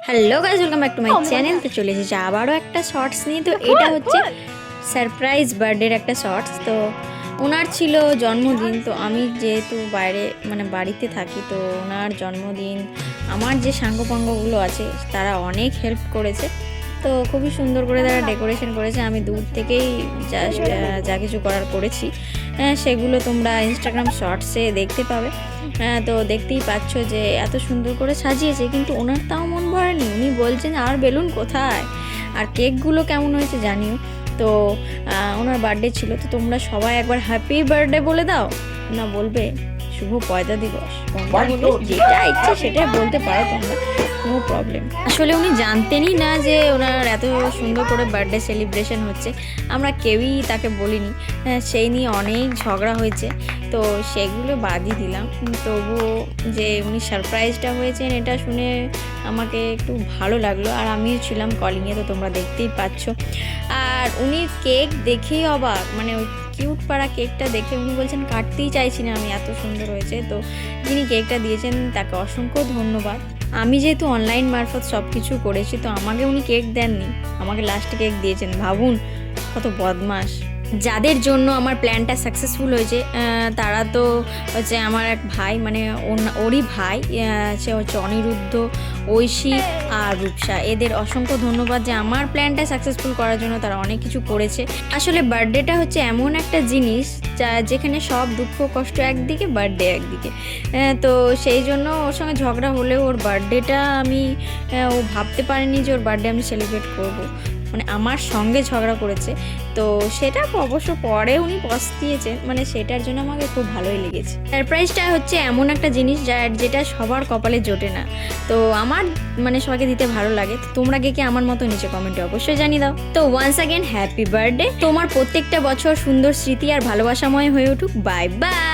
Hello guys, welcome back to my channel. তো চলে এসেছি আবারও একটা শর্টস নিয়ে। তো এটা হচ্ছে সারপ্রাইজ বার্থডের একটা শর্টস। তো ওনার ছিল জন্মদিন। তো আমি যেহেতু বাইরে বাড়িতে থাকি, তো ওনার জন্মদিন আমার যে সাঙ্গপাঙ্গগুলো আছে তারা অনেক হেল্প করেছে। তো খুবই সুন্দর করে তারা ডেকোরেশন করেছে। আমি দূর থেকেই যা কিছু করার করেছি সেগুলো তোমরা ইনস্টাগ্রাম শর্টসে দেখতে পাবে। তো দেখতেই পাচ্ছ যে এত সুন্দর করে সাজিয়েছে, কিন্তু ওনার তাও মন ভরেনি। উনি বলছেন আর বেলুন কোথায়, আর কেকগুলো কেমন হয়েছে জানিও। তো ওনার বার্থডে ছিল, তো তোমরা সবাই একবার হ্যাপি বার্থডে বলে দাও। না বলবে শুভ পয়দা দিবস, কোনটা বলবে, যেটা ইচ্ছে সেটাই বলতে পারো তোমরা, নো প্রবলেম। আসলে উনি জানতেনই না যে ওনার এত সুন্দর করে বার্থডে সেলিব্রেশন হচ্ছে। আমরা কেউই তাকে বলিনি, সেই নিয়ে অনেক ঝগড়া হয়েছে। তো সেগুলো বাদই দিলাম। তবুও যে উনি সারপ্রাইজটা হয়েছেন এটা শুনে আমাকে একটু ভালো লাগলো। আর আমিও ছিলাম কলিংয়ে, তো তোমরা দেখতেই পাচ্ছ। আর উনি কেক দেখেই অবাক, ওই কিউট পাড়া কেকটা দেখে উনি বলছেন কাটতেই চাইছি না আমি, এত সুন্দর হয়েছে। তো যিনি কেকটা দিয়েছেন তাকে অসংখ্য ধন্যবাদ। আমি যেহেতু অনলাইন মারফত সব কিছু করেছি, তো আমাকে উনি কেক দেননি, আমাকে লাস্টে কেক দিয়েছেন। ভাবুন কত বদমাস। যাদের জন্য আমার প্ল্যানটা সাকসেসফুল হয়েছে তারা তো হচ্ছে আমার এক ভাই, ওরই ভাই, সে হচ্ছে অনিরুদ্ধ, ঐশী আর রূপসা। এদের অসংখ্য ধন্যবাদ যে আমার প্ল্যানটা সাকসেসফুল করার জন্য তারা অনেক কিছু করেছে। আসলে বার্থডেটা হচ্ছে এমন একটা জিনিস যেখানে সব দুঃখ কষ্ট একদিকে, বার্থডে একদিকে। তো সেই জন্য ওর সঙ্গে ঝগড়া হলেও ওর বার্থডেটা ও ভাবতে পারেনি যে ওর বার্থডে আমি সেলিব্রেট করবো। আমার সঙ্গে ঝগড়া করেছে। তো সেটা অবশ্য পরে উনি পস্তিয়েছেন, সেটার জন্য আমাকে খুব ভালোই লেগেছে। সারপ্রাইজটা হচ্ছে এমন একটা জিনিস যেটা সবার কপালে জোটে না। তো আমার সবাইকে দিতে ভালো লাগে। তো তোমরা কে আমার মতো নিচে কমেন্টে অবশ্যই জানিয়ে দাও। তো ওয়ান্স অ্যাগেন হ্যাপি বার্থডে। তোমার প্রত্যেকটা বছর সুন্দর স্মৃতি আর ভালোবাসাময় হয়ে উঠুক। Bye bye.